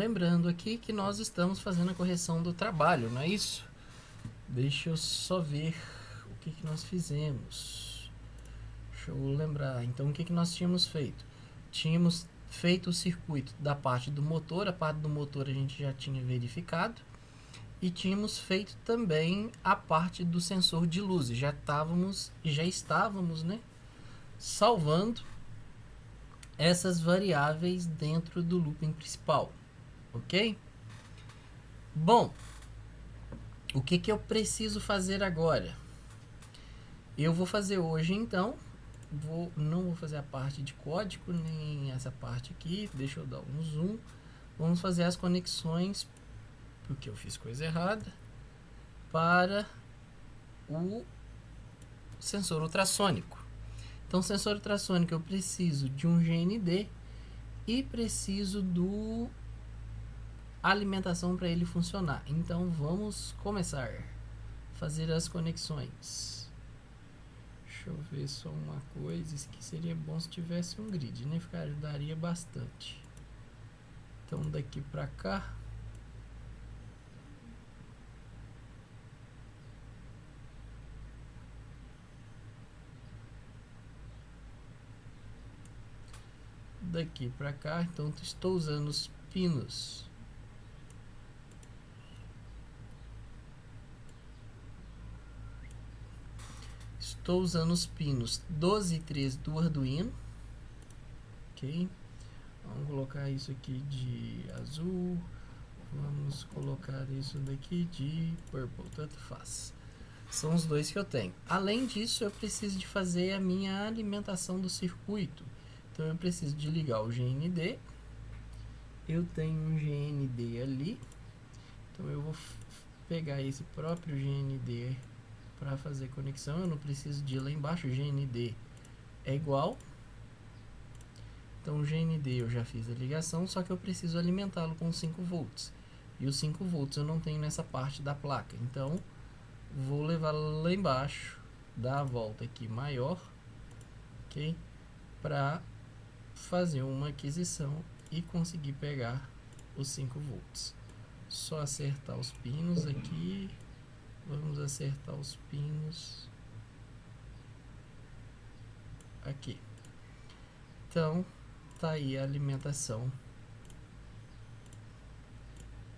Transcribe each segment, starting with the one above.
lembrando aqui que nós estamos fazendo a correção do trabalho, não é isso? Deixa eu só ver o que nós fizemos. Deixa eu lembrar. Então, o que nós tínhamos feito? Tínhamos feito o circuito da parte do motor. A parte do motor a gente já tinha verificado. E tínhamos feito também a parte do sensor de luzes. Já estávamos, né, salvando essas variáveis dentro do looping principal. Ok? Bom, o que eu preciso fazer agora? Eu vou fazer hoje, então, não vou fazer a parte de código, nem essa parte aqui. Deixa eu dar um zoom. Vamos fazer as conexões, porque eu fiz coisa errada, para o sensor ultrassônico. Então, sensor ultrassônico, eu preciso de um GND e preciso do alimentação para ele funcionar. Então, vamos começar a fazer as conexões. Deixa eu ver só uma coisa. Isso aqui seria bom se tivesse um grid, né? Ajudaria bastante. Então, daqui para cá. Daqui para cá, então estou usando os pinos Estou usando os pinos 12 e 13 do Arduino. Ok? Vamos colocar isso aqui de azul. Vamos colocar isso daqui de purple, tanto faz. São os dois que eu tenho. Além disso, eu preciso de fazer a minha alimentação do circuito. Então, eu preciso de ligar o GND. Eu tenho um GND ali. Então, eu vou pegar esse próprio GND para fazer conexão. Eu não preciso de ir lá embaixo. O GND é igual. Então, o GND eu já fiz a ligação, só que eu preciso alimentá-lo com 5 volts. E os 5 volts eu não tenho nessa parte da placa. Então, vou levar lá embaixo, dar a volta aqui maior, ok? Para fazer uma aquisição e conseguir pegar os 5 volts. Só acertar os pinos aqui. Vamos acertar os pinos aqui. Então, tá aí a alimentação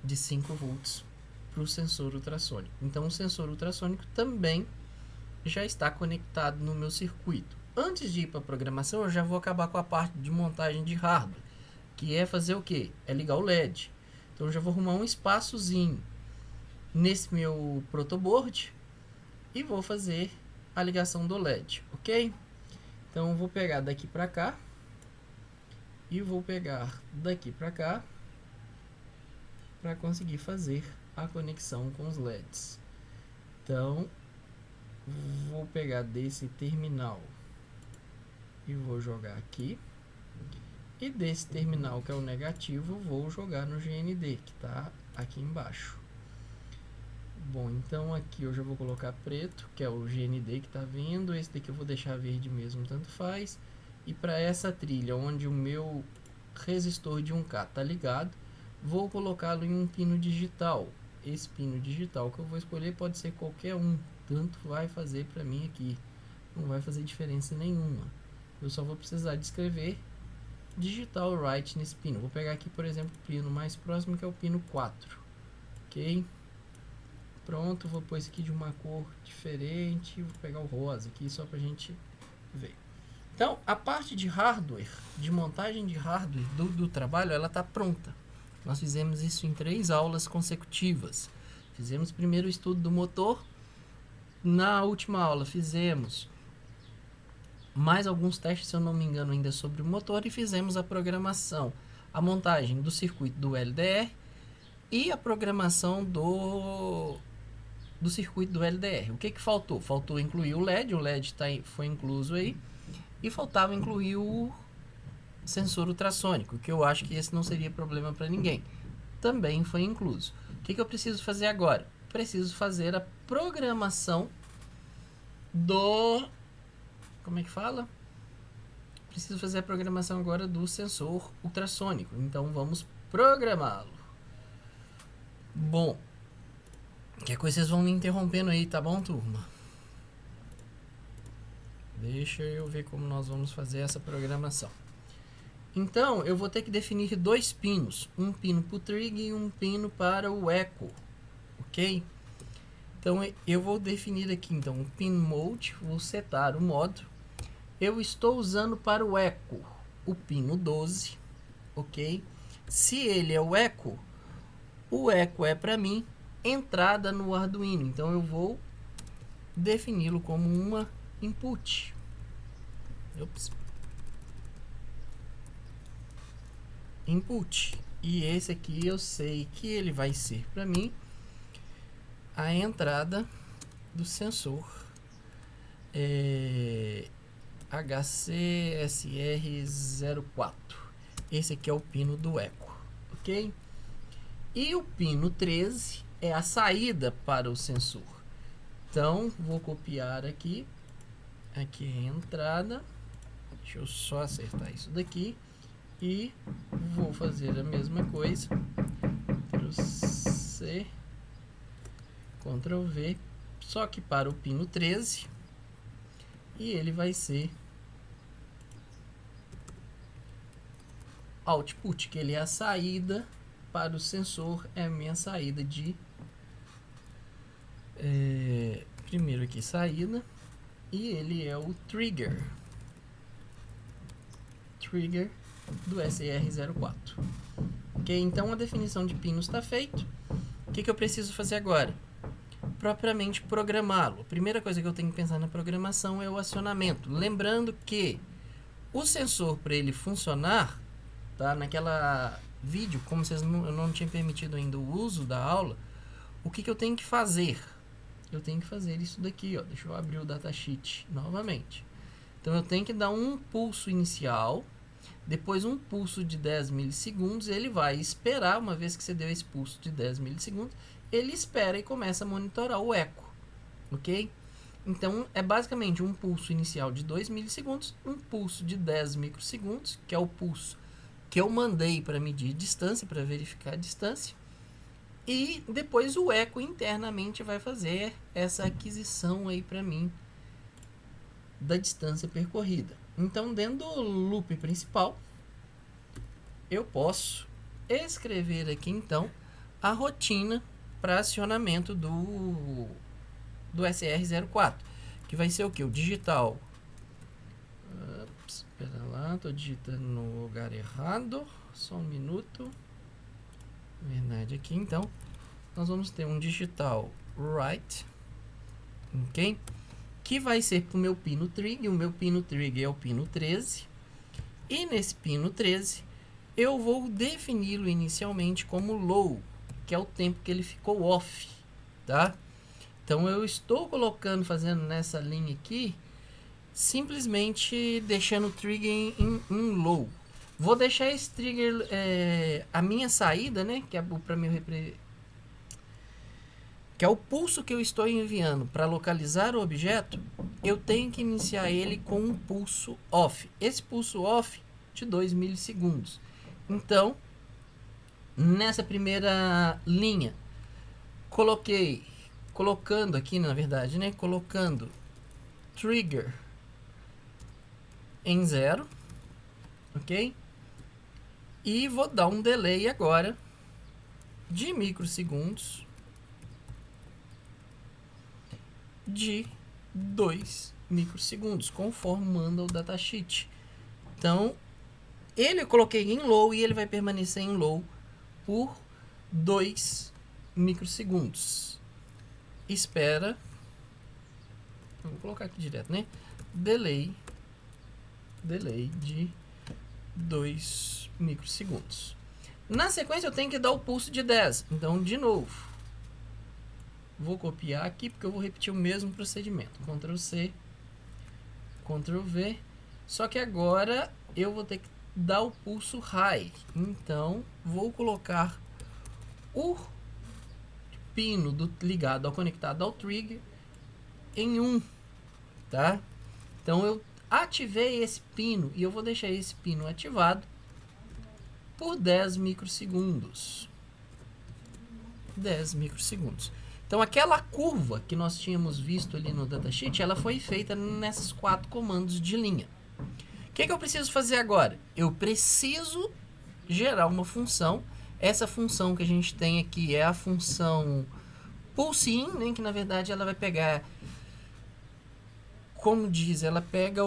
de 5 volts para o sensor ultrassônico. Então, o sensor ultrassônico também já está conectado no meu circuito. Antes de ir para a programação, eu já vou acabar com a parte de montagem de hardware, que é fazer o quê? É ligar o LED. Então, eu já vou arrumar um espaçozinho nesse meu protoboard e vou fazer a ligação do LED, ok? Então, eu vou pegar daqui para cá e vou pegar daqui para cá para conseguir fazer a conexão com os LEDs. Então, vou pegar desse terminal e vou jogar aqui. E desse terminal, que é o negativo, vou jogar no GND, que está aqui embaixo. Bom, então aqui eu já vou colocar preto, que é o GND que está vindo. Esse daqui eu vou deixar verde mesmo, tanto faz. E para essa trilha, onde o meu resistor de 1K está ligado, vou colocá-lo em um pino digital. Esse pino digital que eu vou escolher pode ser qualquer um, tanto vai fazer para mim aqui. Não vai fazer diferença nenhuma. Eu só vou precisar de escrever digital write nesse pino. Vou pegar aqui, por exemplo, o pino mais próximo, que é o pino 4. Ok? Pronto, vou pôr esse aqui de uma cor diferente. Vou pegar o rosa aqui só para a gente ver. Então, a parte de hardware, de montagem de hardware do trabalho, ela está pronta. Nós fizemos isso em 3 aulas consecutivas. Fizemos primeiro o estudo do motor. Na última aula fizemos mais alguns testes, se eu não me engano, ainda sobre o motor. E fizemos a programação, a montagem do circuito do LDR e a programação do circuito do LDR. O que faltou? Faltou incluir o LED. O LED foi incluso aí. E faltava incluir o sensor ultrassônico, que eu acho que esse não seria problema para ninguém. Também foi incluso. O que eu preciso fazer agora? Preciso fazer a programação do... Como é que fala? preciso fazer a programação agora do sensor ultrassônico. Então vamos programá-lo. Bom, qualquer coisa vocês vão me interrompendo aí, tá bom, turma? Deixa eu ver como nós vamos fazer essa programação. Então, eu vou ter que definir dois pinos. Um pino para o trig e um pino para o echo. Ok? Então, eu vou definir aqui, então, o pin mode. Vou setar o modo. Eu estou usando para o echo o pino 12. Ok? Se ele é o echo é para mim entrada no Arduino. Então, eu vou defini-lo como uma input. Ops. Input. E esse aqui eu sei que ele vai ser para mim a entrada do sensor HCSR04. Esse aqui é o pino do eco, ok? E o pino 13 é a saída para o sensor. Então, vou copiar aqui. Aqui é a entrada. Deixa eu só acertar isso daqui. E vou fazer a mesma coisa. Ctrl+C, Ctrl+V, só que para o pino 13. E ele vai ser output, que ele é a saída para o sensor, é a minha saída de... primeiro aqui, saída. E ele é o trigger do SR04. Ok? Então a definição de pinos está feito. O que eu preciso fazer agora? Propriamente programá-lo. A primeira coisa que eu tenho que pensar na programação é o acionamento. Lembrando que o sensor, para ele funcionar, tá? Naquela vídeo, como eu não tinha permitido ainda o uso da aula, o que eu tenho que fazer? Eu tenho que fazer isso daqui, ó. Deixa eu abrir o datasheet novamente. Então eu tenho que dar um pulso inicial, depois um pulso de 10 milissegundos, ele vai esperar, uma vez que você deu esse pulso de 10 milissegundos, ele espera e começa a monitorar o eco, ok? Então, é basicamente um pulso inicial de 2 milissegundos, um pulso de 10 microsegundos, que é o pulso que eu mandei para medir distância, para verificar a distância, e depois o eco internamente vai fazer essa aquisição aí para mim da distância percorrida. Então, dentro do loop principal, eu posso escrever aqui, então, a rotina para acionamento do SR04, que vai ser o que? O digital. Espera lá, estou digitando no lugar errado. Só um minuto. Verdade aqui, então. Nós vamos ter um digital write, ok? Que vai ser para o meu pino trig. O meu pino trig é o pino 13. E nesse pino 13, eu vou defini-lo inicialmente como low, que é o tempo que ele ficou off, tá? Então, eu estou fazendo nessa linha aqui, simplesmente deixando o trigger em low. Vou deixar esse trigger, a minha saída, né? Que é para mim que é o pulso que eu estou enviando para localizar o objeto, eu tenho que iniciar ele com um pulso off. Esse pulso off de 2 milissegundos. Então, nessa primeira linha, colocando aqui, na verdade, né? Colocando trigger em 0, ok? E vou dar um delay agora de microsegundos de 2 microsegundos, conforme manda o datasheet. Então, eu coloquei em low e ele vai permanecer em low por 2 microsegundos. Espera. Vou colocar aqui direto, né? Delay de 2 microsegundos. Na sequência, eu tenho que dar o pulso de 10. Então, de novo, vou copiar aqui, porque eu vou repetir o mesmo procedimento. Ctrl+C, Ctrl+V. Só que agora eu vou ter que dar o pulso high. Então, vou colocar o pino ligado ao conectado ao trigger em 1, tá? Então, ativei esse pino e eu vou deixar esse pino ativado por 10 microsegundos. 10 microsegundos. Então, aquela curva que nós tínhamos visto ali no datasheet, ela foi feita nesses 4 comandos de linha. O que eu preciso fazer agora? Eu preciso gerar uma função. Essa função que a gente tem aqui é a função pulseIn, né, que na verdade ela vai pegar, como diz, ela pega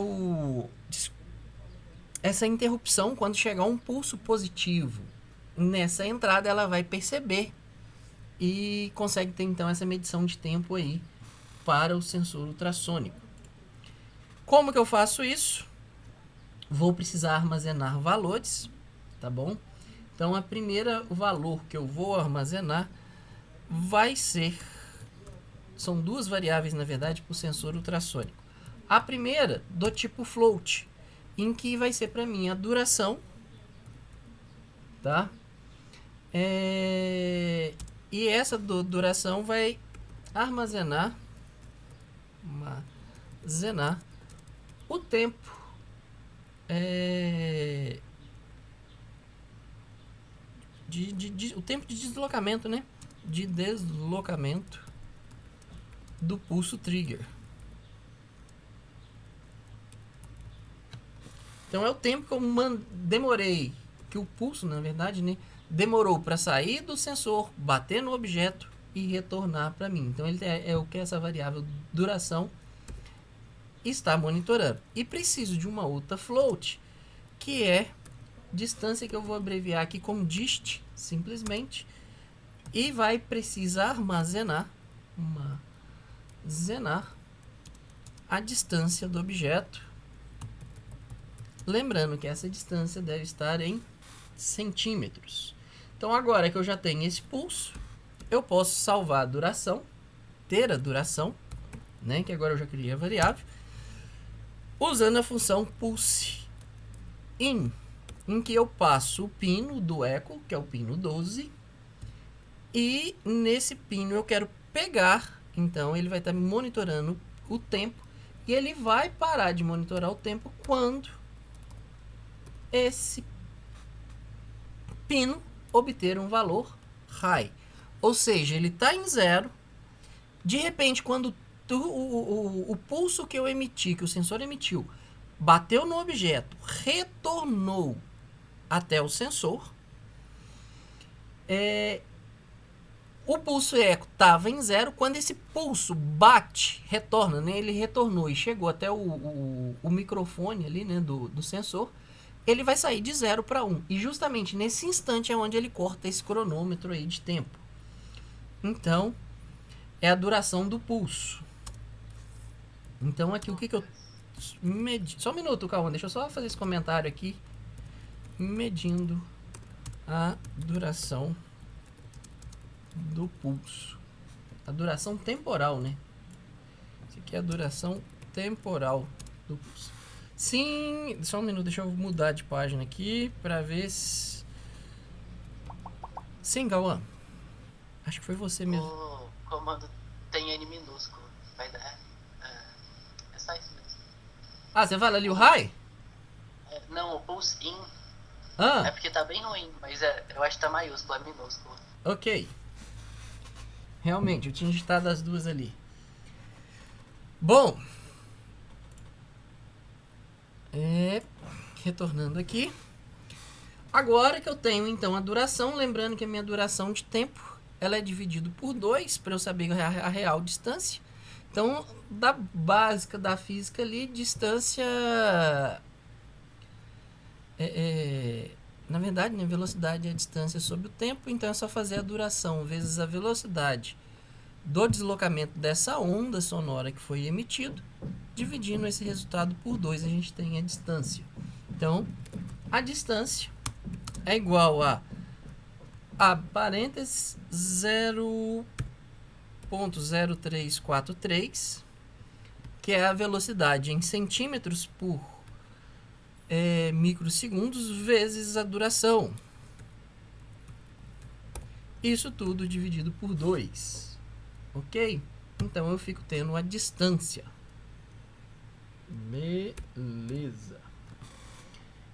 essa interrupção quando chegar um pulso positivo. Nessa entrada ela vai perceber e consegue ter então essa medição de tempo aí para o sensor ultrassônico. Como que eu faço isso? Vou precisar armazenar valores, tá bom? Então, a primeira valor que eu vou armazenar vai ser... São 2 variáveis, na verdade, para o sensor ultrassônico. A primeira, do tipo float, em que vai ser para mim a duração, tá? E essa duração vai armazenar o tempo o tempo de deslocamento, né? De deslocamento do pulso trigger. Então é o tempo que eu demorei, que o pulso, na verdade, né, demorou para sair do sensor, bater no objeto e retornar para mim. Então ele é o que essa variável duração está monitorando. E preciso de uma outra float, que é distância, que eu vou abreviar aqui como dist, simplesmente, e vai precisar armazenar a distância do objeto. Lembrando que essa distância deve estar em centímetros. Então, agora que eu já tenho esse pulso, eu posso salvar a duração, ter a duração, né, que agora eu já criei a variável, usando a função pulseIn, em que eu passo o pino do eco, que é o pino 12, e nesse pino eu quero pegar, então ele vai estar monitorando o tempo, e ele vai parar de monitorar o tempo quando esse pino obter um valor high. Ou seja, ele está em 0. De repente, quando o pulso que eu emiti, que o sensor emitiu, bateu no objeto, retornou até o sensor, o pulso eco estava em 0. Quando esse pulso bate, retorna, né? Ele retornou e chegou até o microfone ali, né, do sensor, ele vai sair de 0 para 1. E justamente nesse instante é onde ele corta esse cronômetro aí de tempo. Então, é a duração do pulso. Então, aqui o que eu medi... Só um minuto, calma, deixa eu só fazer esse comentário aqui. Medindo a duração do pulso. A duração temporal, né? Isso aqui é a duração temporal do pulso. Sim, só um minuto, deixa eu mudar de página aqui para ver se... Sim, Cauã. Acho que foi você mesmo. O comando tem N minúsculo. Vai dar... É só isso mesmo. Ah, você fala ali o high? Não, o pulseIn. Ah. É porque tá bem ruim, mas eu acho que tá maiúsculo, é minúsculo. Ok. Realmente, eu tinha digitado as duas ali. Bom... retornando aqui. Agora que eu tenho então a duração, lembrando que a minha duração de tempo ela é dividida por 2 para eu saber a real distância. Então, da básica da física ali, distância na verdade, né, velocidade é a distância sobre o tempo, então é só fazer a duração vezes a velocidade do deslocamento dessa onda sonora que foi emitido, dividindo esse resultado por 2, a gente tem a distância. Então, a distância é igual a parênteses 0,0343, que é a velocidade em centímetros por microsegundos vezes a duração. Isso tudo dividido por 2. Ok? Então eu fico tendo a distância. Beleza.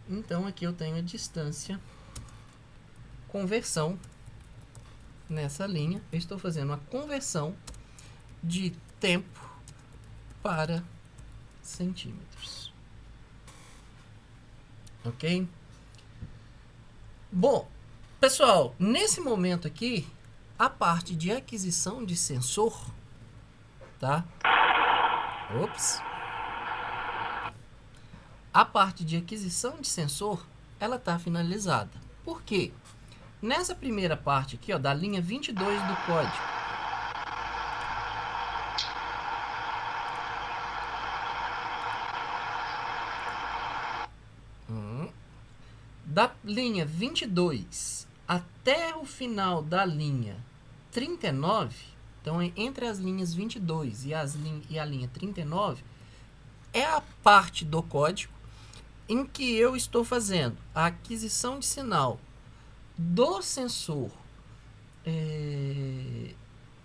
Então aqui eu tenho a distância conversão nessa linha. Eu estou fazendo a conversão de tempo para centímetros. Ok? Bom, pessoal, nesse momento aqui, a parte de aquisição de sensor, tá? Ops. A parte de aquisição de sensor, ela tá finalizada. Por quê? Nessa primeira parte aqui, ó, da linha 22 do código, da linha 22 até o final da linha 39, então entre as linhas 22 e a linha 39, é a parte do código em que eu estou fazendo a aquisição de sinal do sensor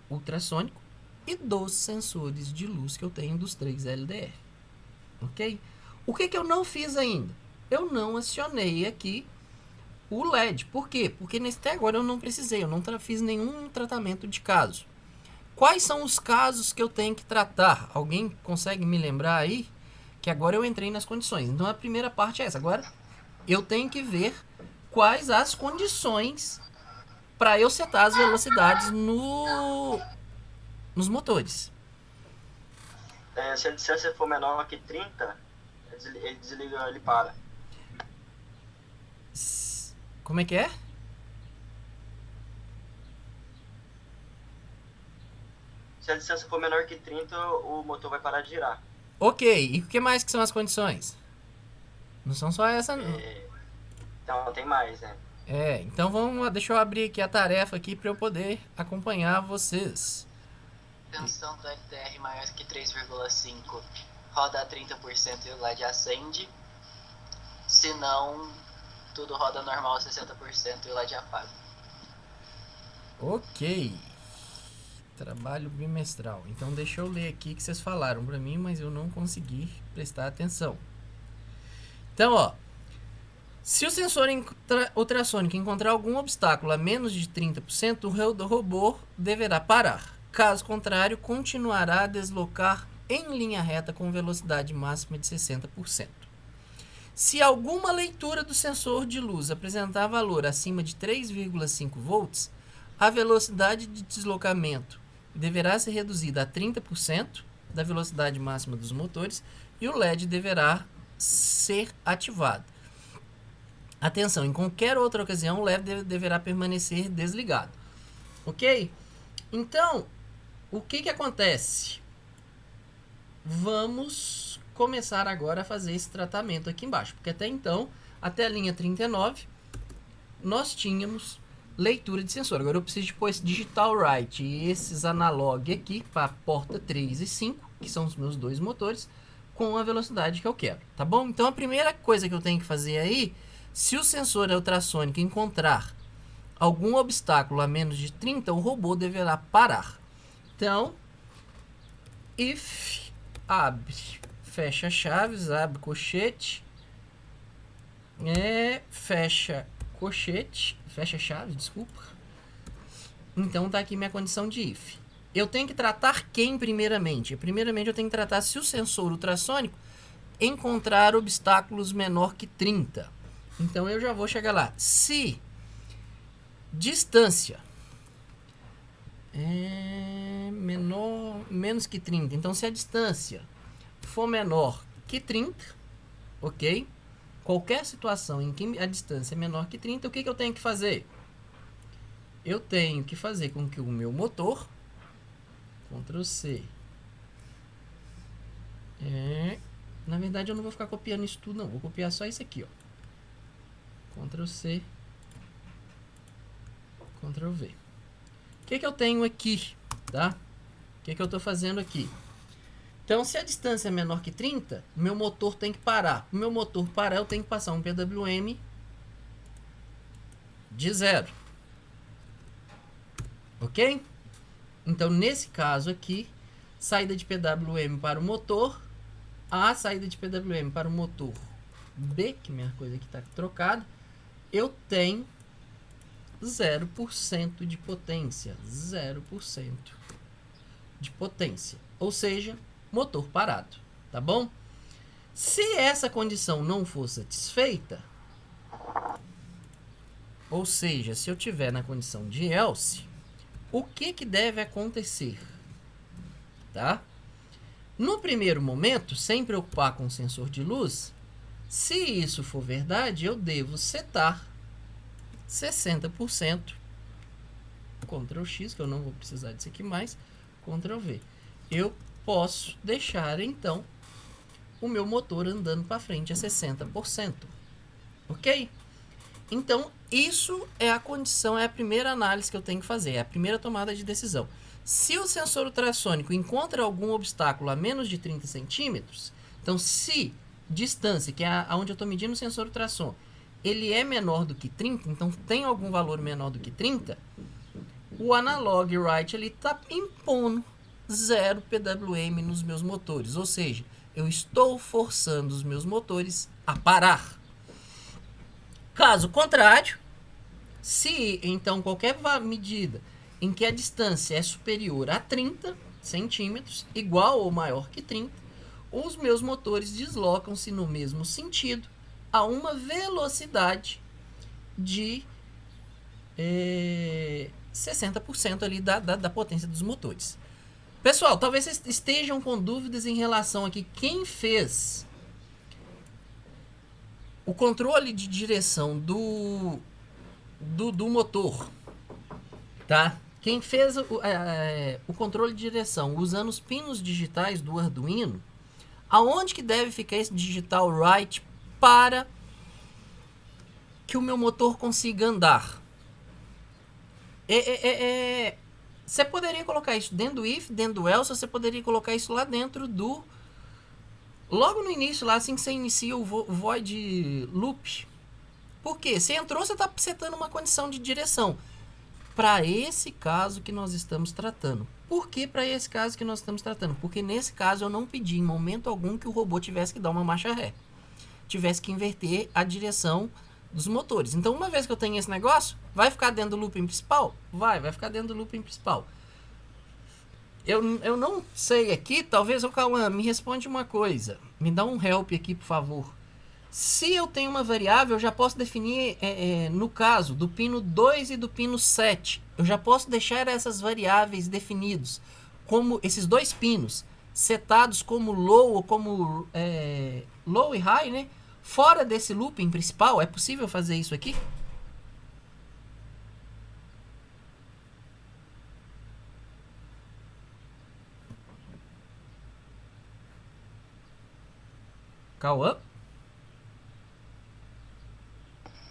ultrassônico e dos sensores de luz que eu tenho dos 3 LDR. Ok? O que eu não fiz ainda? Eu não acionei aqui o LED. Por quê? Porque até agora eu não precisei, eu não fiz nenhum tratamento de caso. Quais são os casos que eu tenho que tratar? Alguém consegue me lembrar aí? Que agora eu entrei nas condições. Então a primeira parte é essa. Agora eu tenho que ver quais as condições para eu setar as velocidades nos motores. Se a distância for menor que 30, ele desliga, ele para. Como é que é? Se a distância for menor que 30, o motor vai parar de girar. Ok, e o que mais que são as condições? Não são só essa, não. Então tem mais, né? Então deixa eu abrir aqui a tarefa aqui para eu poder acompanhar vocês. Tensão do LDR maior que 3,5, roda a 30% e o LED acende. Se não, tudo roda normal a 60% e o LED apaga. Ok. Trabalho bimestral. Então deixa eu ler aqui que vocês falaram para mim, mas eu não consegui prestar atenção. Então, ó, se o sensor ultrassônico encontrar algum obstáculo a menos de 30%, o robô deverá parar. Caso contrário, continuará a deslocar em linha reta com velocidade máxima de 60%. Se alguma leitura do sensor de luz apresentar valor acima de 3,5 volts, a velocidade de deslocamento deverá ser reduzida a 30% da velocidade máxima dos motores e o LED deverá ser ativado. Atenção, em qualquer outra ocasião, o LED deverá permanecer desligado. Ok? Então, o que acontece? Vamos começar agora a fazer esse tratamento aqui embaixo, porque até então, até a linha 39, nós tínhamos leitura de sensor. Agora eu preciso de pôr esse digital write e esses analog aqui para a porta 3 e 5, que são os meus dois motores, com a velocidade que eu quero, tá bom? Então a primeira coisa que eu tenho que fazer aí, se o sensor ultrassônico encontrar algum obstáculo a menos de 30, o robô deverá parar. Então, if abre, fecha chaves, abre colchete, fecha colchete, fecha chaves, desculpa. Então tá aqui minha condição de if. Eu tenho que tratar quem primeiramente? Primeiramente eu tenho que tratar se o sensor ultrassônico encontrar obstáculos menor que 30. Então eu já vou chegar lá. Se distância menos que 30. Então se a distância for menor que 30, ok? Qualquer situação em que a distância é menor que 30, o que eu tenho que fazer? Eu tenho que fazer com que o meu motor, Ctrl C, na verdade eu não vou ficar copiando isso tudo não, vou copiar só isso aqui, ó. Ctrl C, Ctrl V. O que eu tenho aqui, tá? O que eu estou fazendo aqui? Então, se a distância é menor que 30, meu motor tem que parar. O meu motor parar, eu tenho que passar um PWM de 0. Ok? Então, nesse caso aqui, saída de PWM para o motor a saída de PWM para o motor B, que minha coisa aqui está trocada, eu tenho 0% de potência. 0% de potência. Ou seja, motor parado. Tá bom? Se essa condição não for satisfeita, ou seja, se eu tiver na condição de else, o que deve acontecer? Tá? No primeiro momento, sem preocupar com o sensor de luz, se isso for verdade, eu devo setar 60%, Ctrl X, que eu não vou precisar disso aqui mais, Ctrl V. Eu posso deixar, então, o meu motor andando para frente a 60%. Ok? Então, isso é a condição, é a primeira análise que eu tenho que fazer, é a primeira tomada de decisão. Se o sensor ultrassônico encontra algum obstáculo a menos de 30 centímetros, então se distância, que é onde eu estou medindo o sensor ultrassom, ele é menor do que 30, então tem algum valor menor do que 30, o analog write ele está impondo 0 PWM nos meus motores, ou seja, eu estou forçando os meus motores a parar. Caso contrário, se então qualquer medida em que a distância é superior a 30 centímetros, igual ou maior que 30, os meus motores deslocam-se no mesmo sentido a uma velocidade de 60% ali da potência dos motores. Pessoal, talvez vocês estejam com dúvidas em relação a quem fez o controle de direção do motor, tá? Quem fez o controle de direção usando os pinos digitais do Arduino, aonde que deve ficar esse digital write para que o meu motor consiga andar? Você poderia colocar isso dentro do if, dentro do else, você poderia colocar isso lá dentro do... Logo no início, lá assim que você inicia o void loop. Por quê? Você entrou, você está setando uma condição de direção. Para esse caso que nós estamos tratando. Por que para esse caso que nós estamos tratando? Porque nesse caso eu não pedi em momento algum que o robô tivesse que dar uma marcha ré. Tivesse que inverter a direção dos motores. Então, uma vez que eu tenho esse negócio, vai ficar dentro do looping principal? Vai ficar dentro do looping principal. Eu não sei aqui, talvez o Cauã me responde uma coisa. Me dá um help aqui, por favor. Se eu tenho uma variável, eu já posso definir, no caso, do pino 2 e do pino 7. Eu já posso deixar essas variáveis definidos, como esses dois pinos, setados como low ou como low e high, né? Fora desse looping principal, é possível fazer isso aqui? Cauã?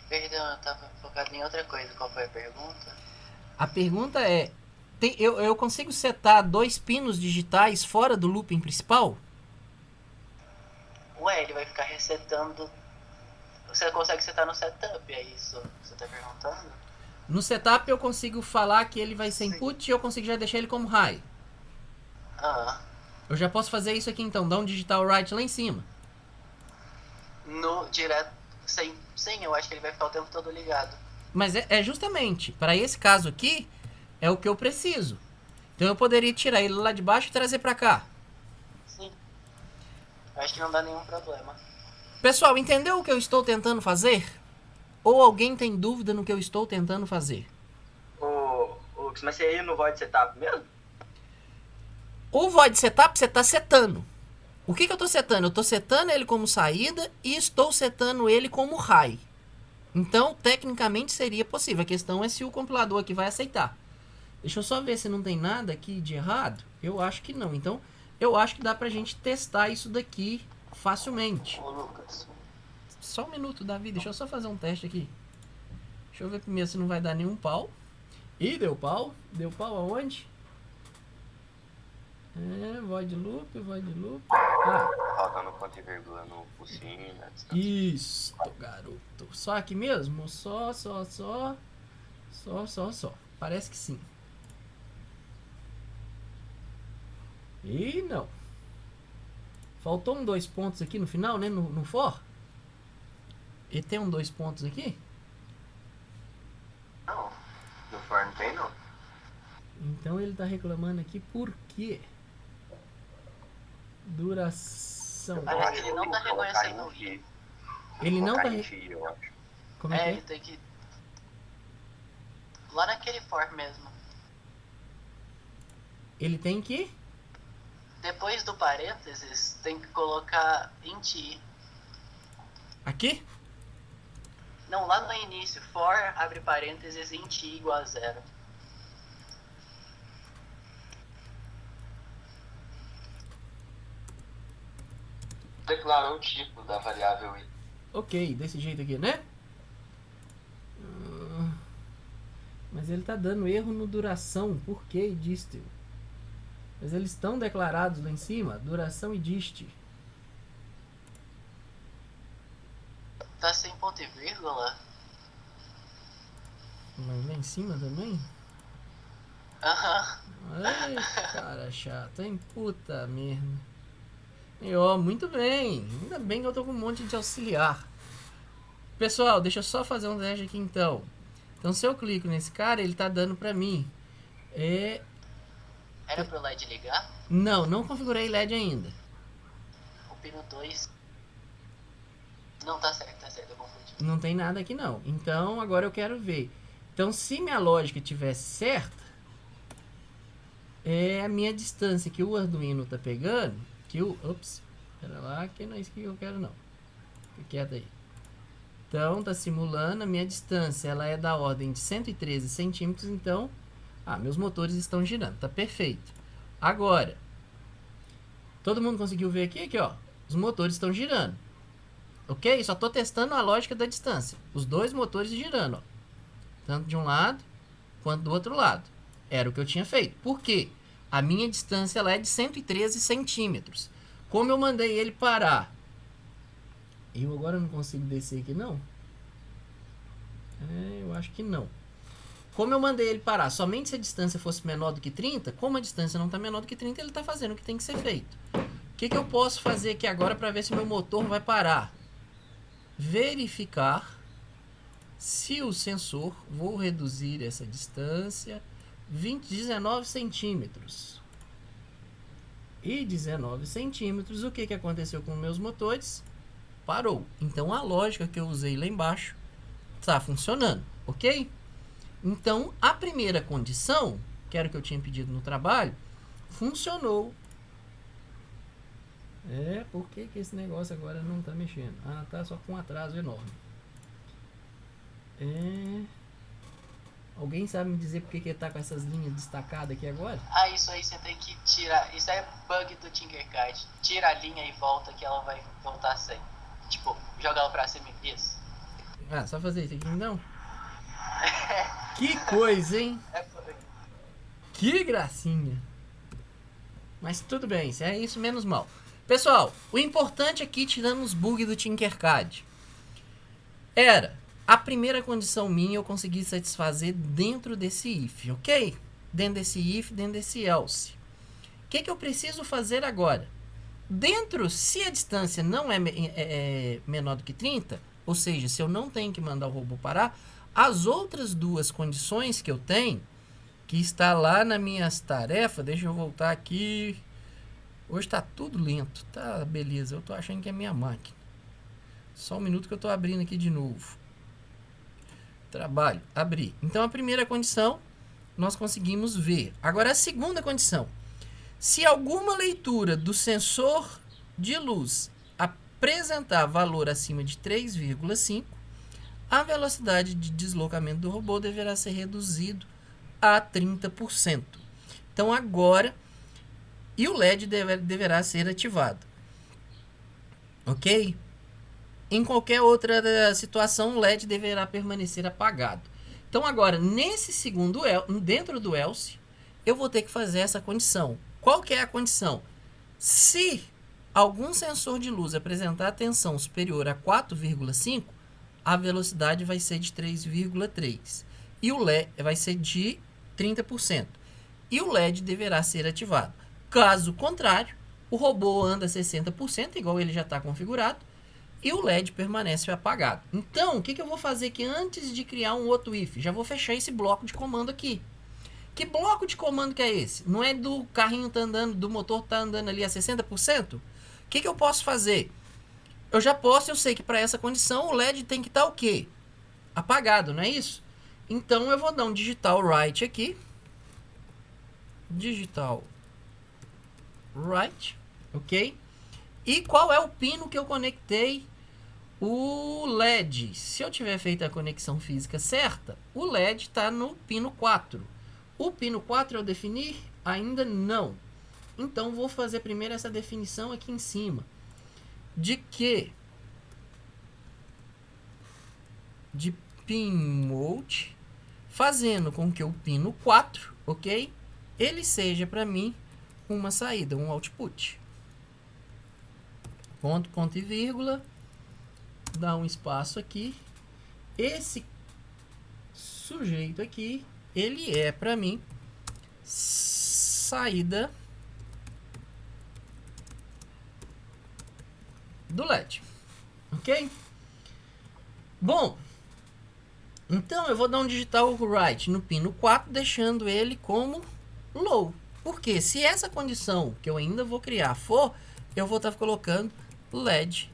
Perdão, eu tava focado em outra coisa. Qual foi a pergunta? A pergunta é, eu consigo setar dois pinos digitais fora do looping principal? Ué, ele vai ficar resetando. Você consegue setar no setup, é isso que você tá perguntando? No setup eu consigo falar que ele vai ser input e eu consigo já deixar ele como high. Ah. Eu já posso fazer isso aqui então, dar um digital write lá em cima. No direto, sim, eu acho que ele vai ficar o tempo todo ligado. Mas é justamente, para esse caso aqui, é o que eu preciso. Então eu poderia tirar ele lá de baixo e trazer para cá. Sim. Acho que não dá nenhum problema. Pessoal, entendeu o que eu estou tentando fazer? Ou alguém tem dúvida no que eu estou tentando fazer? Mas você ia no void setup mesmo? O void setup você está setando. O que eu estou setando? Eu estou setando ele como saída e estou setando ele como high. Então, tecnicamente seria possível. A questão é se o compilador aqui vai aceitar. Deixa eu só ver se não tem nada aqui de errado. Eu acho que não. Então, eu acho que dá pra gente testar isso daqui facilmente. Ô, Lucas. Só um minuto, Davi. Deixa eu só fazer um teste aqui. Deixa eu ver primeiro se não vai dar nenhum pau. Ih, deu pau. Deu pau aonde? Void loop. Roda no ponto e vírgula no pulsinho, né? Isso, garoto. Só aqui mesmo? Só. Parece que sim. E não. Faltou 2 pontos aqui no final, né? No for. E tem 2 pontos aqui. Não, no for não tem não. Então ele tá reclamando aqui por quê? Duração. Parece que ele não tá reconhecendo o i. Ele não tá... eu acho. Como é que Ele é? tem que... Lá naquele for mesmo. Ele tem que... Depois do parênteses, tem que colocar int i. Aqui? Não, lá no início, for, abre parênteses, int i igual a 0. Declarou o tipo da variável i. Ok, desse jeito aqui, né? Mas ele tá dando erro no duração. Por que dist? Mas eles estão declarados lá em cima. Duração e dist. Tá sem ponto e vírgula? Mas lá em cima também? Aham. Ai, cara chato, hein? Puta merda. E ó, muito bem. Ainda bem que eu tô com um monte de auxiliar. Pessoal, deixa eu só fazer um teste aqui então. Então se eu clico nesse cara, ele tá dando pra mim. Era pro LED ligar? Não configurei LED ainda. O pino 2. Não, tá certo, eu confundi. Não tem nada aqui não. Então agora eu quero ver. Então se minha lógica tivesse certa, é a minha distância que o Arduino tá pegando. Ops, pera lá, que não é isso que eu quero não. Fica quieto aí. Então tá simulando a minha distância. Ela é da ordem de 113 centímetros. Então, meus motores estão girando. Tá perfeito. Agora, todo mundo conseguiu ver aqui, ó. Os motores estão girando. Ok? Só tô testando a lógica da distância. Os dois motores girando, ó. Tanto de um lado quanto do outro lado. Era o que eu tinha feito. Por quê? A minha distância ela é de 113 centímetros. Como eu mandei ele parar? Eu agora não consigo descer aqui, não? Eu acho que não. Como eu mandei ele parar somente se a distância fosse menor do que 30, como a distância não está menor do que 30, ele está fazendo o que tem que ser feito. O que eu posso fazer aqui agora para ver se meu motor vai parar? Verificar se o sensor... Vou reduzir essa distância... 19 centímetros. E 19 centímetros, o que aconteceu com meus motores? Parou. Então a lógica que eu usei lá embaixo está funcionando, ok? Então a primeira condição, que era o que eu tinha pedido no trabalho, funcionou. Por que esse negócio agora não está mexendo? Tá só com um atraso enorme. Alguém sabe me dizer por que tá com essas linhas destacadas aqui agora? Isso aí você tem que tirar. Isso é bug do Tinkercad. Tira a linha e volta que ela vai voltar sem. Tipo, joga ela pra cima e isso. Só fazer isso aqui não? Que coisa, hein? Que gracinha. Mas tudo bem, se é isso, menos mal. Pessoal, o importante aqui, tirando os bugs do Tinkercad, era... A primeira condição minha eu consegui satisfazer dentro desse if, ok? Dentro desse if, dentro desse else. O que eu preciso fazer agora? Dentro, se a distância não é menor do que 30, ou seja, se eu não tenho que mandar o robô parar, as outras duas condições que eu tenho, que está lá nas minhas tarefas, deixa eu voltar aqui. Hoje está tudo lento, tá beleza, eu tô achando que é minha máquina. Só um minuto que eu tô abrindo aqui de novo. Trabalho, abrir. Então a primeira condição nós conseguimos ver. Agora a segunda condição. Se alguma leitura do sensor de luz apresentar valor acima de 3,5, a velocidade de deslocamento do robô deverá ser reduzido a 30%. Então agora, e o LED deverá ser ativado. Ok? Em qualquer outra situação, o LED deverá permanecer apagado. Então, agora, nesse segundo, dentro do else, eu vou ter que fazer essa condição. Qual que é a condição? Se algum sensor de luz apresentar tensão superior a 4,5, a velocidade vai ser de 3,3. E o LED vai ser de 30%. E o LED deverá ser ativado. Caso contrário, o robô anda 60%, igual ele já está configurado, e o LED permanece apagado. Então, o que eu vou fazer aqui antes de criar um outro if? Já vou fechar esse bloco de comando aqui. Que bloco de comando que é esse? Não é do carrinho tá andando, do motor tá andando ali a 60%? O que eu posso fazer? Eu sei que para essa condição o LED tem que estar o quê? Apagado, não é isso? Então eu vou dar um digital right aqui. Digital right, ok? E qual é o pino que eu conectei o LED? Se eu tiver feito a conexão física certa, o LED está no pino 4. O pino 4 eu definir? Ainda não. Então vou fazer primeiro essa definição aqui em cima. De que? De pin mode, fazendo com que o pino 4, ok? Ele seja para mim uma saída, um output. Ponto, ponto e vírgula. Dá um espaço aqui. Esse sujeito aqui, ele é para mim saída do LED. Ok? Bom, então eu vou dar um digital right no pino 4, deixando ele como low. Porque se essa condição que eu ainda vou criar for, eu vou estar colocando LED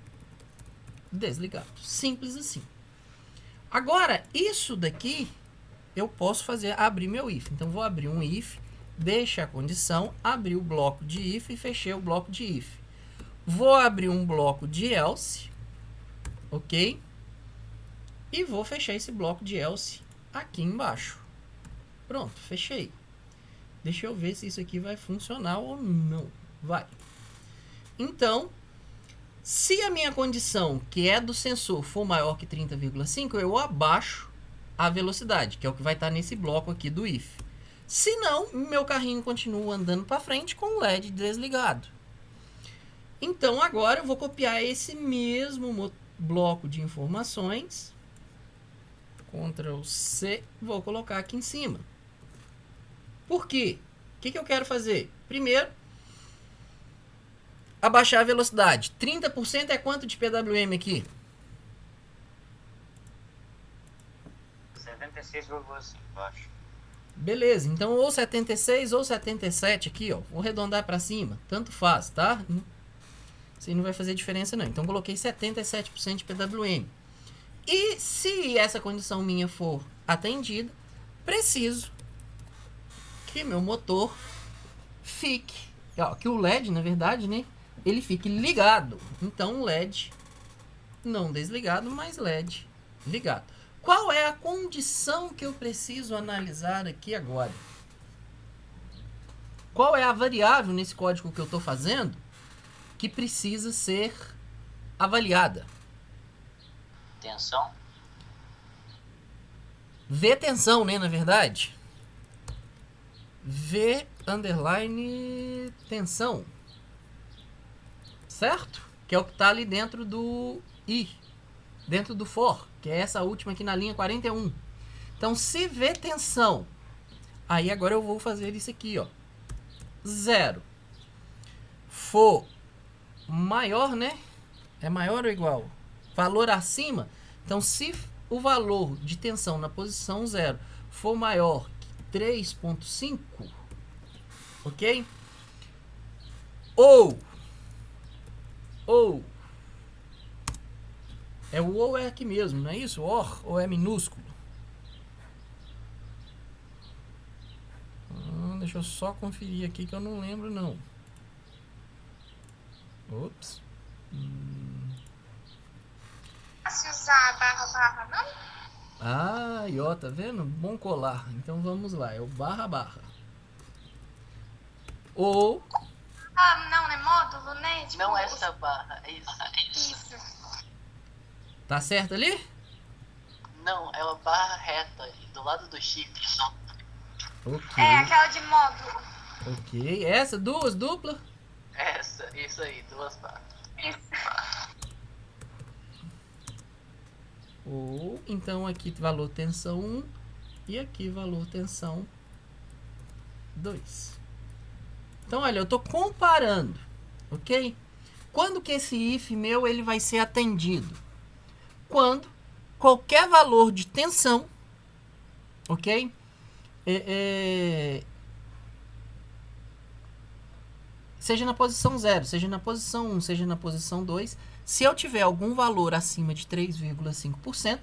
desligado. Simples assim. Agora, isso daqui eu posso fazer, abrir meu if. Então, vou abrir um if, deixa a condição, abrir o bloco de if e fechei o bloco de if. Vou abrir um bloco de else, ok? E vou fechar esse bloco de else aqui embaixo. Pronto, fechei. Deixa eu ver se isso aqui vai funcionar ou não. Vai. Então, se a minha condição, que é do sensor, for maior que 30,5, eu abaixo a velocidade, que é o que vai estar nesse bloco aqui do if. Se não, meu carrinho continua andando para frente com o LED desligado. Então, agora eu vou copiar esse mesmo bloco de informações. Ctrl C, vou colocar aqui em cima. Por quê? O que eu quero fazer? Primeiro, abaixar a velocidade. 30% é quanto de PWM aqui? 76,5, acho. Beleza, então ou 76 ou 77 aqui, ó. Vou arredondar para cima, tanto faz, tá? Isso aí não vai fazer diferença não. Então coloquei 77% de PWM. E se essa condição minha for atendida, preciso que meu motor fique, ó, que o LED, na verdade, né, ele fique ligado. Então LED não desligado, mas LED ligado. Qual é a condição que eu preciso analisar aqui agora? Qual é a variável nesse código que eu estou fazendo que precisa ser avaliada? Tensão. V tensão, né, na verdade? V underline tensão. Certo? Que é o que está ali dentro do I. Dentro do for, que é essa última aqui na linha 41. Então, se V tensão, aí agora eu vou fazer isso aqui, ó. 0 for maior, né? É maior ou igual? Valor acima. Então, se o valor de tensão na posição 0 for maior que 3,5, ok? Ou é o ou é aqui mesmo, não é isso? Ou é minúsculo? Deixa eu só conferir aqui que eu não lembro não. Ops. Se usar barra, não? Ah, e ó, tá vendo? Bom colar. Então vamos lá, é o barra. Ou... Ah, não, é módulo, né? Tipo, Não é essa barra, é isso. Isso. Tá certo ali? Não, é uma barra reta ali, do lado do shift. Ok. É, aquela de módulo. Ok. Essa, duas, dupla? Essa, isso aí, duas barras. Isso. Ou, então aqui valor tensão 1 e aqui valor tensão 2. Então, olha, eu tô comparando ok? Quando que esse if meu ele vai ser atendido? Quando qualquer valor de tensão, ok? Seja na posição 0, seja na posição 1, seja na posição 2, se eu tiver algum valor acima de 3,5%,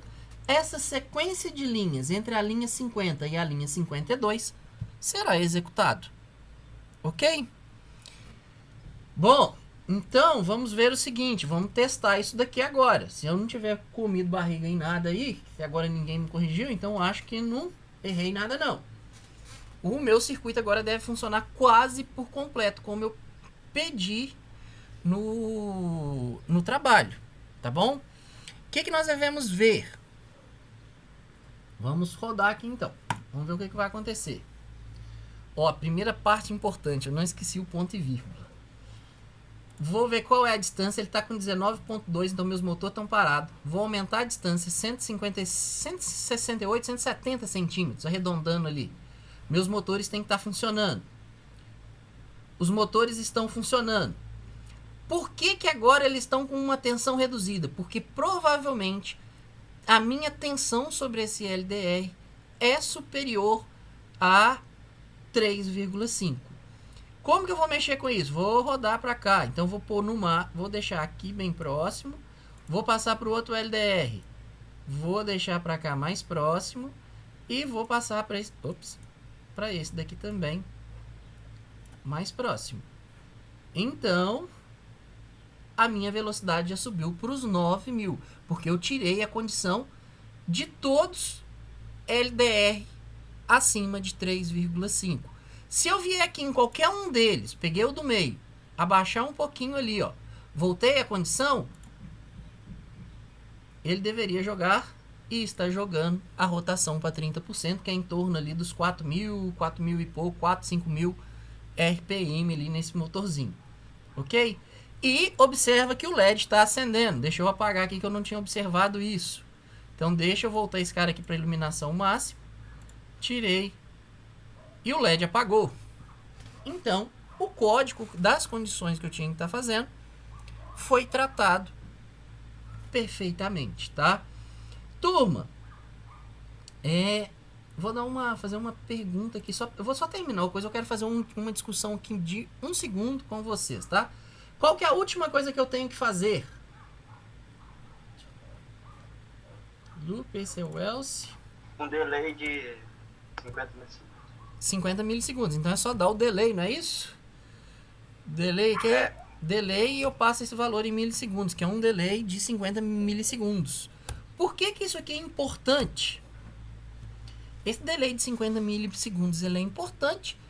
essa sequência de linhas entre a linha 50 e a linha 52 será executado. Ok? Bom, então vamos ver o seguinte, vamos testar isso daqui agora. Se eu não tiver comido barriga em nada aí, que agora ninguém me corrigiu, então acho que não errei nada não. O meu circuito agora deve funcionar quase por completo, como eu pedi no trabalho, tá bom? O que nós devemos ver? Vamos rodar aqui então. Vamos ver o que vai acontecer. Ó, a primeira parte importante, eu não esqueci o ponto e vírgula. Vou ver qual é a distância, ele está com 19,2, então meus motores estão parados. Vou aumentar a distância 168, 170 centímetros, arredondando ali. Meus motores têm que estar funcionando. Os motores estão funcionando. Por que agora eles estão com uma tensão reduzida? Porque provavelmente a minha tensão sobre esse LDR é superior a 3,5. Como que eu vou mexer com isso? Vou rodar para cá. Então vou pôr no mar, vou deixar aqui bem próximo. Vou passar para o outro LDR. Vou deixar para cá mais próximo e vou passar para esse, para esse daqui também mais próximo. Então a minha velocidade já subiu para os 9.000, porque eu tirei a condição de todos LDR acima de 3,5. Se eu vier aqui em qualquer um deles, peguei o do meio, abaixar um pouquinho ali, ó, voltei a condição, ele deveria jogar e está jogando a rotação para 30%, que é em torno ali dos 4.000, 4.000 e pouco, 4.000, 5.000 RPM ali nesse motorzinho, ok? E observa que o LED está acendendo. Deixa eu apagar aqui que eu não tinha observado isso. Então deixa eu voltar esse cara aqui para iluminação máxima. Tirei. E o LED apagou. Então, o código das condições que eu tinha que estar fazendo foi tratado perfeitamente, tá? Turma, vou fazer uma pergunta aqui. Eu vou só terminar uma coisa. Eu quero fazer uma discussão aqui de 1 segundo com vocês, tá? Qual que é a última coisa que eu tenho que fazer? Loop, esse é o else. Um delay de 50 milissegundos. 50 milissegundos. Então é só dar o delay, não é isso? Delay que é delay e eu passo esse valor em milissegundos, que é um delay de 50 milissegundos. Por que isso aqui é importante? Esse delay de 50 milissegundos ele é importante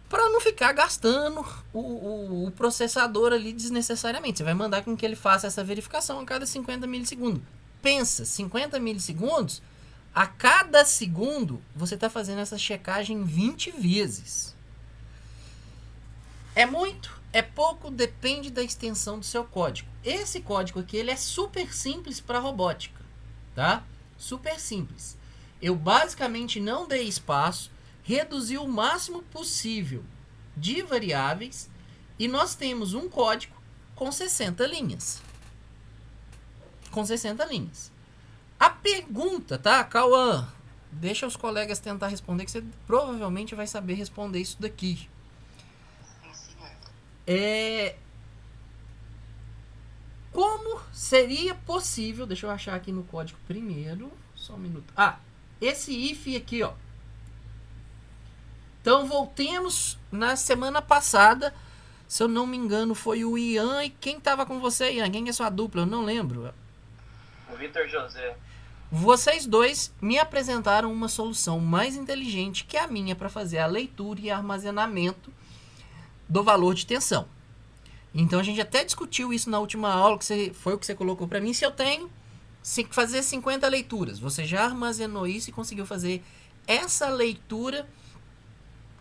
para não ficar gastando o processador ali desnecessariamente. Você vai mandar com que ele faça essa verificação a cada 50 milissegundos. Pensa, 50 milissegundos, a cada segundo você está fazendo essa checagem 20 vezes. É muito, é pouco, depende da extensão do seu código. Esse código aqui ele é super simples para robótica, tá? Super simples. Eu basicamente não dei espaço, reduzi o máximo possível de variáveis e nós temos um código com 60 linhas. Com 60 linhas. A pergunta, tá, Cauã? Deixa os colegas tentar responder, que você provavelmente vai saber responder isso daqui. Como seria possível... Deixa eu achar aqui no código primeiro. Só um minuto. Esse if aqui, ó. Então, voltemos na semana passada. Se eu não me engano, foi o Ian. E quem estava com você, Ian? Quem é sua dupla? Eu não lembro. O Vitor José. Vocês dois me apresentaram uma solução mais inteligente que a minha para fazer a leitura e armazenamento do valor de tensão. Então, a gente até discutiu isso na última aula, que foi o que você colocou para mim. Se eu tenho fazer 50 leituras, você já armazenou isso e conseguiu fazer essa leitura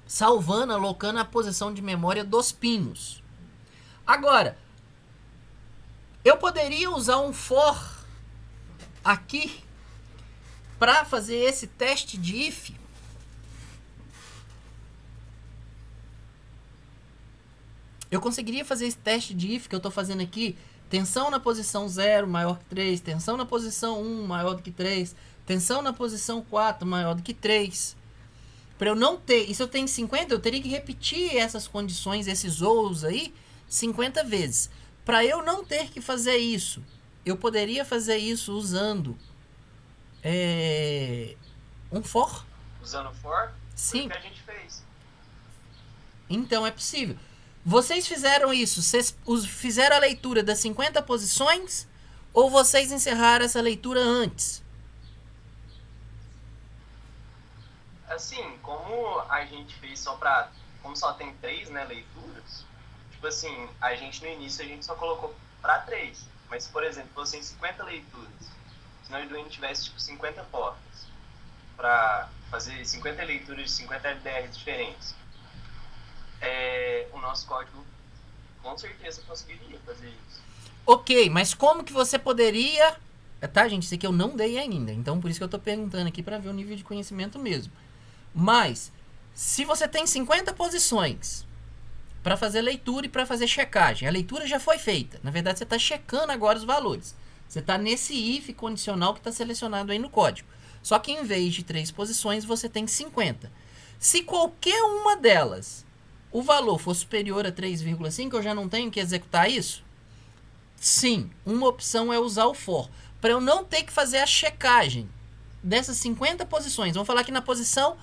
salvando, alocando a posição de memória dos pinos. Agora, eu poderia usar um for aqui para fazer esse teste de if. Eu conseguiria fazer esse teste de if que eu estou fazendo aqui. Tensão na posição 0 maior que 3. Tensão na posição 1 maior do que 3. Tensão na posição 4 maior do que 3. Para eu não ter... E se eu tenho 50, eu teria que repetir essas condições, esses ou's aí, 50 vezes. Para eu não ter que fazer isso, eu poderia fazer isso usando um for. Usando for? Sim. Foi o que a gente fez. Então é possível. Vocês fizeram isso? Vocês fizeram a leitura das 50 posições? Ou vocês encerraram essa leitura antes? Assim, como a gente fez só pra... Como só tem 3, né, leituras, tipo assim, a gente no início a gente só colocou pra 3. Mas, por exemplo, fossem 50 leituras, se nós do N tivesse, tipo, 50 portas, pra fazer 50 leituras de 50 LDRs diferentes, o nosso código com certeza conseguiria fazer isso. Ok, mas como que você poderia... Tá, gente? Isso aqui eu não dei ainda. Então, por isso que eu tô perguntando aqui pra ver o nível de conhecimento mesmo. Mas, se você tem 50 posições para fazer leitura e para fazer checagem, a leitura já foi feita. Na verdade, você está checando agora os valores. Você está nesse if condicional que está selecionado aí no código. Só que em vez de 3 posições, você tem 50. Se qualquer uma delas, o valor for superior a 3,5, eu já não tenho que executar isso? Sim, uma opção é usar o for. Para eu não ter que fazer a checagem dessas 50 posições. Vamos falar que na posição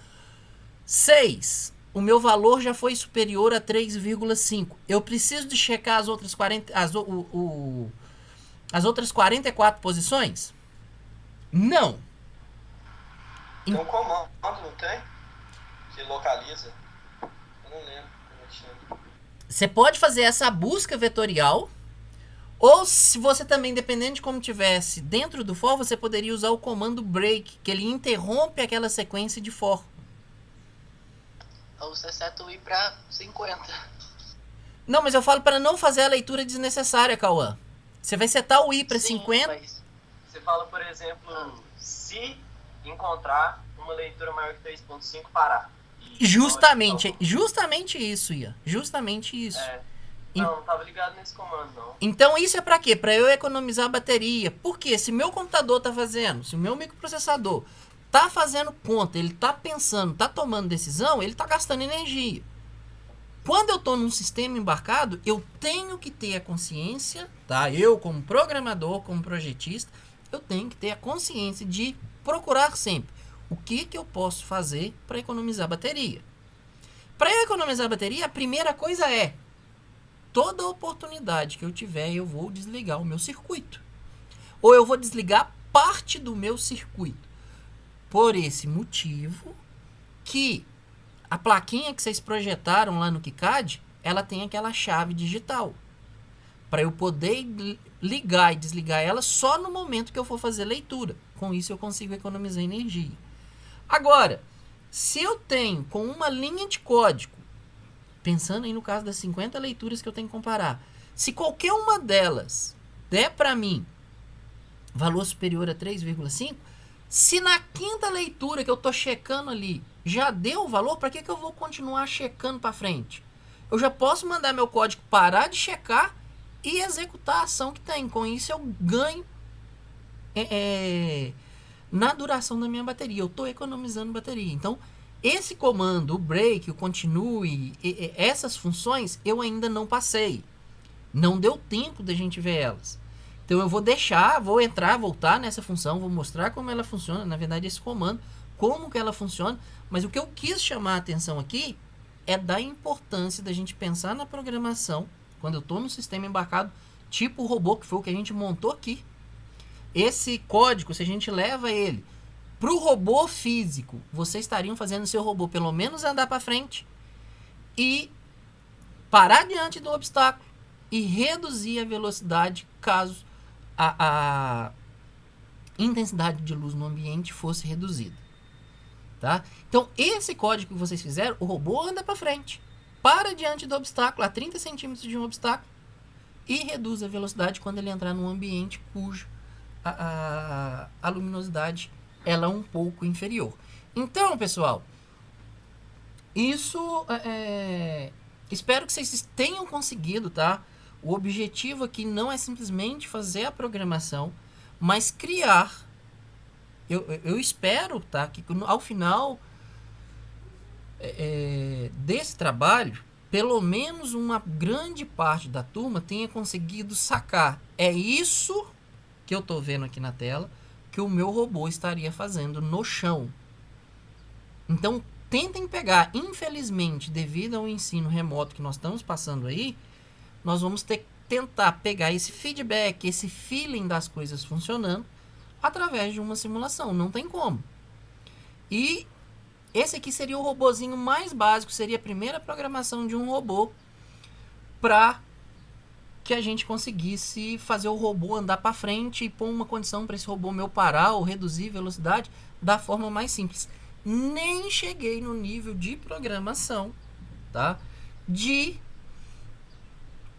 6, o meu valor já foi superior a 3,5. Eu preciso de checar as outras 44 posições? Não. Tem um comando, não tem? Que localiza. Eu não lembro como é que chama. Você pode fazer essa busca vetorial. Ou se você também, dependendo de como tivesse dentro do for, você poderia usar o comando break, que ele interrompe aquela sequência de for. Ou você seta o i pra 50. Não, mas eu falo para não fazer a leitura desnecessária, Cauã. Você vai setar o i para 50. Mas Você fala, por exemplo, se encontrar uma leitura maior que 3.5, parar. Justamente isso, Ian. Justamente isso. Não tava ligado nesse comando, não. Então isso é para quê? Para eu economizar bateria. Porque se meu computador tá fazendo, se o meu microprocessador tá fazendo conta, ele tá pensando, tá tomando decisão, ele tá gastando energia. Quando eu tô num sistema embarcado, eu tenho que ter a consciência, tá? Eu como programador, como projetista, eu tenho que ter a consciência de procurar sempre o que eu posso fazer para economizar bateria. Para eu economizar bateria, a primeira coisa é toda oportunidade que eu tiver, eu vou desligar o meu circuito. Ou eu vou desligar parte do meu circuito. Por esse motivo que a plaquinha que vocês projetaram lá no KiCad, ela tem aquela chave digital. Para eu poder ligar e desligar ela só no momento que eu for fazer leitura. Com isso eu consigo economizar energia. Agora, se eu tenho com uma linha de código, pensando aí no caso das 50 leituras que eu tenho que comparar, se qualquer uma delas der para mim valor superior a 3,5, se na quinta leitura que eu tô checando ali já deu o valor, para que eu vou continuar checando para frente? Eu já posso mandar meu código parar de checar e executar a ação que tem. Com isso eu ganho na duração da minha bateria. Eu estou economizando bateria. Então, esse comando, o break, o continue, essas funções eu ainda não passei. Não deu tempo da gente ver elas. Então eu vou deixar, vou entrar, voltar nessa função, vou mostrar como ela funciona, na verdade esse comando, como que ela funciona, mas o que eu quis chamar a atenção aqui é da importância da gente pensar na programação, quando eu estou no sistema embarcado, tipo o robô, que foi o que a gente montou aqui. Esse código, se a gente leva ele para o robô físico, vocês estariam fazendo o seu robô pelo menos andar para frente e parar diante do obstáculo e reduzir a velocidade caso a intensidade de luz no ambiente fosse reduzida. Tá? Então, esse código que vocês fizeram, o robô anda para frente, para diante do obstáculo, a 30 centímetros de um obstáculo, e reduz a velocidade quando ele entrar num ambiente cujo a luminosidade ela é um pouco inferior. Então, pessoal, isso Espero que vocês tenham conseguido, tá? O objetivo aqui não é simplesmente fazer a programação, mas criar. Eu espero, tá? Que ao final desse trabalho, pelo menos uma grande parte da turma tenha conseguido sacar. É isso que eu tô vendo aqui na tela que o meu robô estaria fazendo no chão. Então, tentem pegar. Infelizmente, devido ao ensino remoto que nós estamos passando aí, nós vamos ter que tentar pegar esse feedback, esse feeling das coisas funcionando através de uma simulação. Não tem como. E esse aqui seria o robozinho mais básico, seria a primeira programação de um robô para que a gente conseguisse fazer o robô andar para frente e pôr uma condição para esse robô meu parar ou reduzir velocidade da forma mais simples. Nem cheguei no nível de programação, tá? De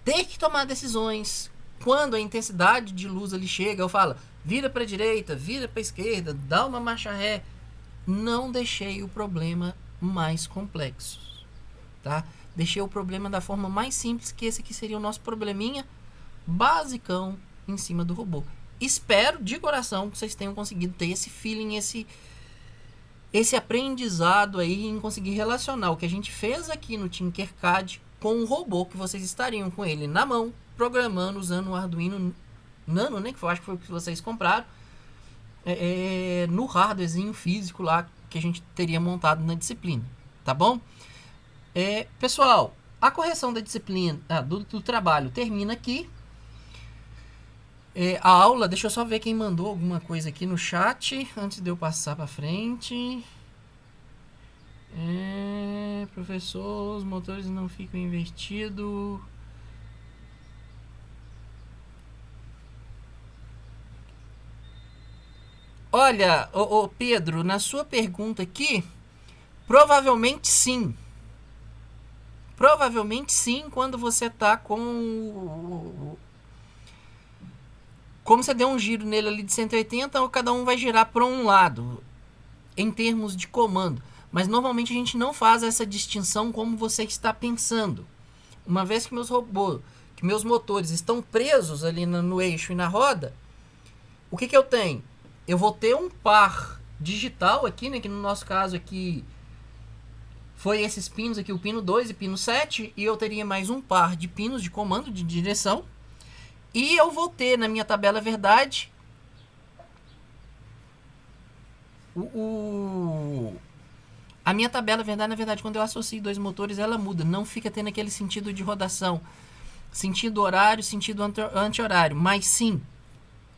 ter que tomar decisões. Quando a intensidade de luz ali chega, eu falo, vira para a direita, vira para a esquerda, dá uma marcha ré. Não deixei o problema mais complexo, tá? Deixei o problema da forma mais simples, que esse aqui seria o nosso probleminha basicão em cima do robô. Espero de coração que vocês tenham conseguido ter esse feeling, esse aprendizado aí em conseguir relacionar o que a gente fez aqui no Tinkercad com o robô, que vocês estariam com ele na mão, programando usando o Arduino Nano, né? Que eu acho que foi o que vocês compraram. No hardwarezinho físico lá que a gente teria montado na disciplina, tá bom? Pessoal, a correção da disciplina do trabalho termina aqui. A aula, deixa eu só ver quem mandou alguma coisa aqui no chat antes de eu passar para frente. Professor, os motores não ficam invertidos. Olha, ô Pedro, na sua pergunta aqui, provavelmente sim. Provavelmente sim, quando você tá com... Como você deu um giro nele ali de 180, cada um vai girar para um lado, em termos de comando. Mas normalmente a gente não faz essa distinção como você está pensando. Uma vez que meus motores estão presos ali no eixo e na roda, o que eu tenho? Eu vou ter um par digital aqui, né? Que no nosso caso aqui foi esses pinos aqui, o pino 2 e pino 7. E eu teria mais um par de pinos de comando de direção. E eu vou ter na minha tabela verdade a minha tabela verdade, na verdade, quando eu associo dois motores, ela muda. Não fica tendo aquele sentido de rotação. Sentido horário, sentido anti-horário. Mas sim,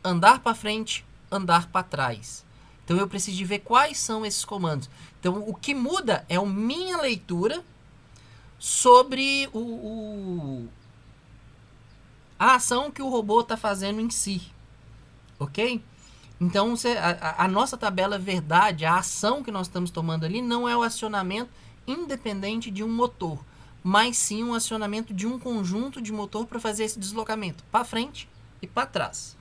andar para frente, andar para trás. Então eu preciso de ver quais são esses comandos. Então o que muda é a minha leitura sobre a ação que o robô está fazendo em si. Ok? Então a nossa tabela verdade, a ação que nós estamos tomando ali, não é o acionamento independente de um motor, mas sim um acionamento de um conjunto de motor para fazer esse deslocamento para frente e para trás.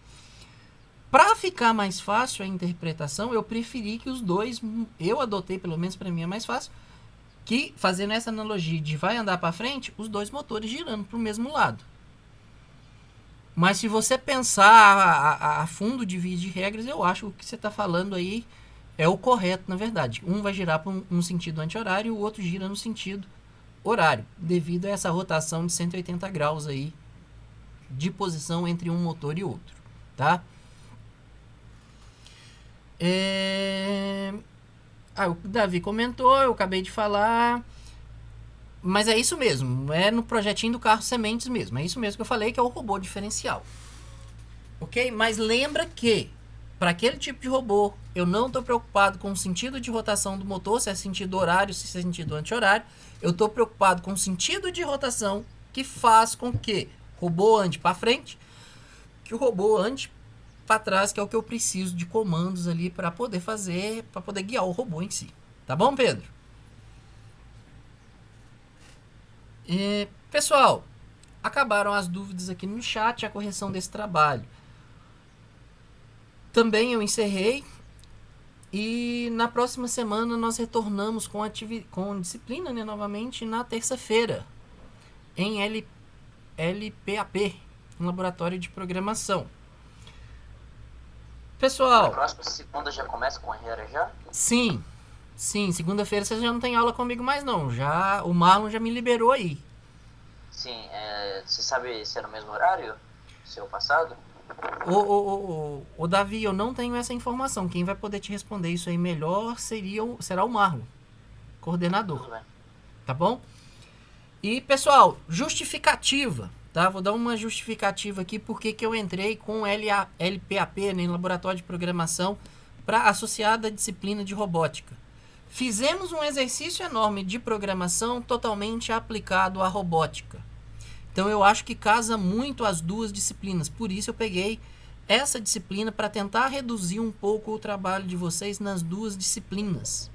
Para ficar mais fácil a interpretação, eu preferi que os dois, eu adotei, pelo menos para mim é mais fácil, que fazendo essa analogia de vai andar para frente, os dois motores girando para o mesmo lado. Mas se você pensar a fundo de via de regras, eu acho que o que você está falando aí é o correto, na verdade. Um vai girar para um sentido anti-horário e o outro gira no sentido horário, devido a essa rotação de 180 graus aí de posição entre um motor e outro, tá? O Davi comentou, eu acabei de falar, mas é isso mesmo, é no projetinho do carro sementes mesmo, é isso mesmo que eu falei, que é o robô diferencial, ok? Mas lembra que para aquele tipo de robô eu não estou preocupado com o sentido de rotação do motor, se é sentido horário, se é sentido anti-horário. Eu estou preocupado com o sentido de rotação que faz com que o robô ande para frente, que o robô ande para trás, que é o que eu preciso de comandos ali para poder fazer, para poder guiar o robô em si. Tá bom, Pedro? Pessoal, acabaram as dúvidas aqui no chat, a correção desse trabalho. Também eu encerrei e na próxima semana nós retornamos com disciplina, né, novamente na terça-feira. em LPAP, um laboratório de programação. Pessoal... Na próxima segunda já começa com a Herrera já? Sim, segunda-feira você já não tem aula comigo mais não, o Marlon já me liberou aí. Sim, você sabe se é no mesmo horário? Seu passado? Ô Davi, eu não tenho essa informação, quem vai poder te responder isso aí melhor será o Marlon, coordenador. Tudo bem. Tá bom? E pessoal, justificativa, tá? Vou dar uma justificativa aqui porque que eu entrei com LPAP, né, Laboratório de Programação, associado à disciplina de robótica. Fizemos um exercício enorme de programação totalmente aplicado à robótica. Então eu acho que casa muito as duas disciplinas. Por isso eu peguei essa disciplina para tentar reduzir um pouco o trabalho de vocês nas duas disciplinas.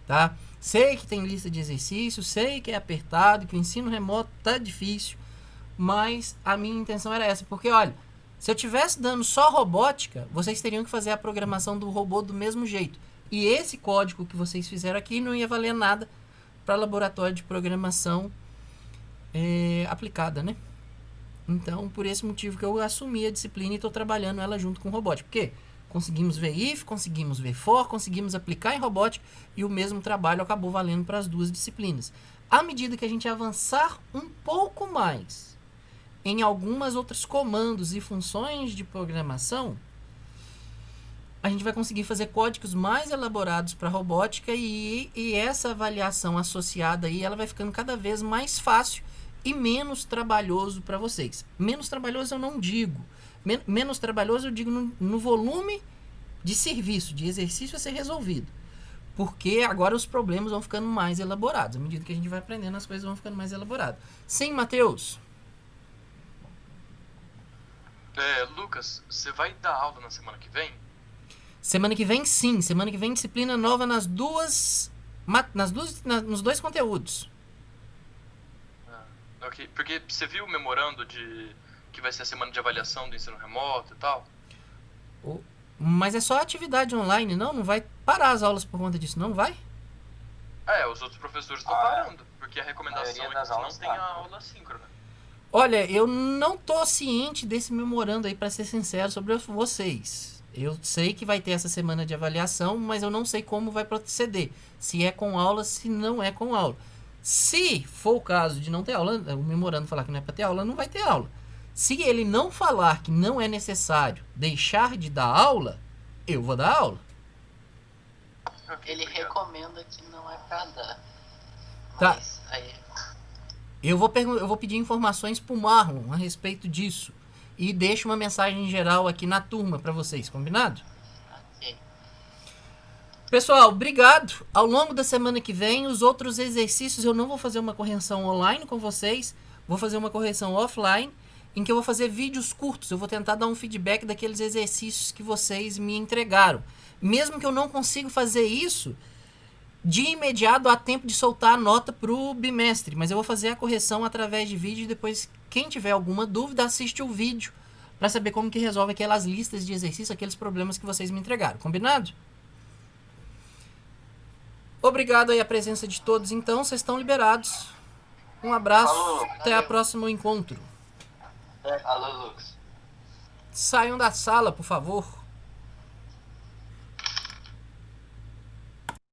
Tá? Sei que tem lista de exercícios, sei que é apertado, que o ensino remoto tá difícil, mas a minha intenção era essa. Porque olha, se eu tivesse dando só robótica, vocês teriam que fazer a programação do robô do mesmo jeito. E esse código que vocês fizeram aqui não ia valer nada para laboratório de programação aplicada, né? Então, por esse motivo que eu assumi a disciplina e estou trabalhando ela junto com robótica. Porque conseguimos ver if, conseguimos ver for, conseguimos aplicar em robótica e o mesmo trabalho acabou valendo para as duas disciplinas. À medida que a gente avançar um pouco mais em algumas outros comandos e funções de programação, a gente vai conseguir fazer códigos mais elaborados para robótica e essa avaliação associada aí, ela vai ficando cada vez mais fácil e menos trabalhoso para vocês. Menos trabalhoso eu não digo. Menos trabalhoso eu digo no volume de serviço, de exercício a ser resolvido. Porque agora os problemas vão ficando mais elaborados. À medida que a gente vai aprendendo, as coisas vão ficando mais elaboradas. Sim, Matheus? Lucas, você vai dar aula na semana que vem? Semana que vem, sim. Semana que vem, disciplina nova nos dois conteúdos. Ok, porque você viu o memorando que vai ser a semana de avaliação do ensino remoto e tal? Mas é só atividade online, não? Não vai parar as aulas por conta disso, não vai? Os outros professores estão parando, porque a recomendação é que você não tenha aula síncrona. Olha, eu não tô ciente desse memorando aí, para ser sincero, sobre vocês. Eu sei que vai ter essa semana de avaliação, mas eu não sei como vai proceder. Se é com aula, se não é com aula. Se for o caso de não ter aula, o memorando falar que não é para ter aula, não vai ter aula. Se ele não falar que não é necessário deixar de dar aula, eu vou dar aula. Ele recomenda que não é para dar. Tá. Mas aí... Eu vou pedir informações pro Marlon a respeito disso. E deixo uma mensagem geral aqui na turma para vocês, combinado? Ok. Pessoal, obrigado. Ao longo da semana que vem, os outros exercícios eu não vou fazer uma correção online com vocês. Vou fazer uma correção offline, em que eu vou fazer vídeos curtos. Eu vou tentar dar um feedback daqueles exercícios que vocês me entregaram. Mesmo que eu não consiga fazer isso de imediato, há tempo de soltar a nota pro bimestre. Mas eu vou fazer a correção através de vídeo e depois, quem tiver alguma dúvida, assiste o vídeo para saber como que resolve aquelas listas de exercício, aqueles problemas que vocês me entregaram. Combinado? Obrigado aí a presença de todos, então. Vocês estão liberados. Um abraço. Falou, até valeu. o próximo encontro. Alô, Lucas. Saiam da sala, por favor.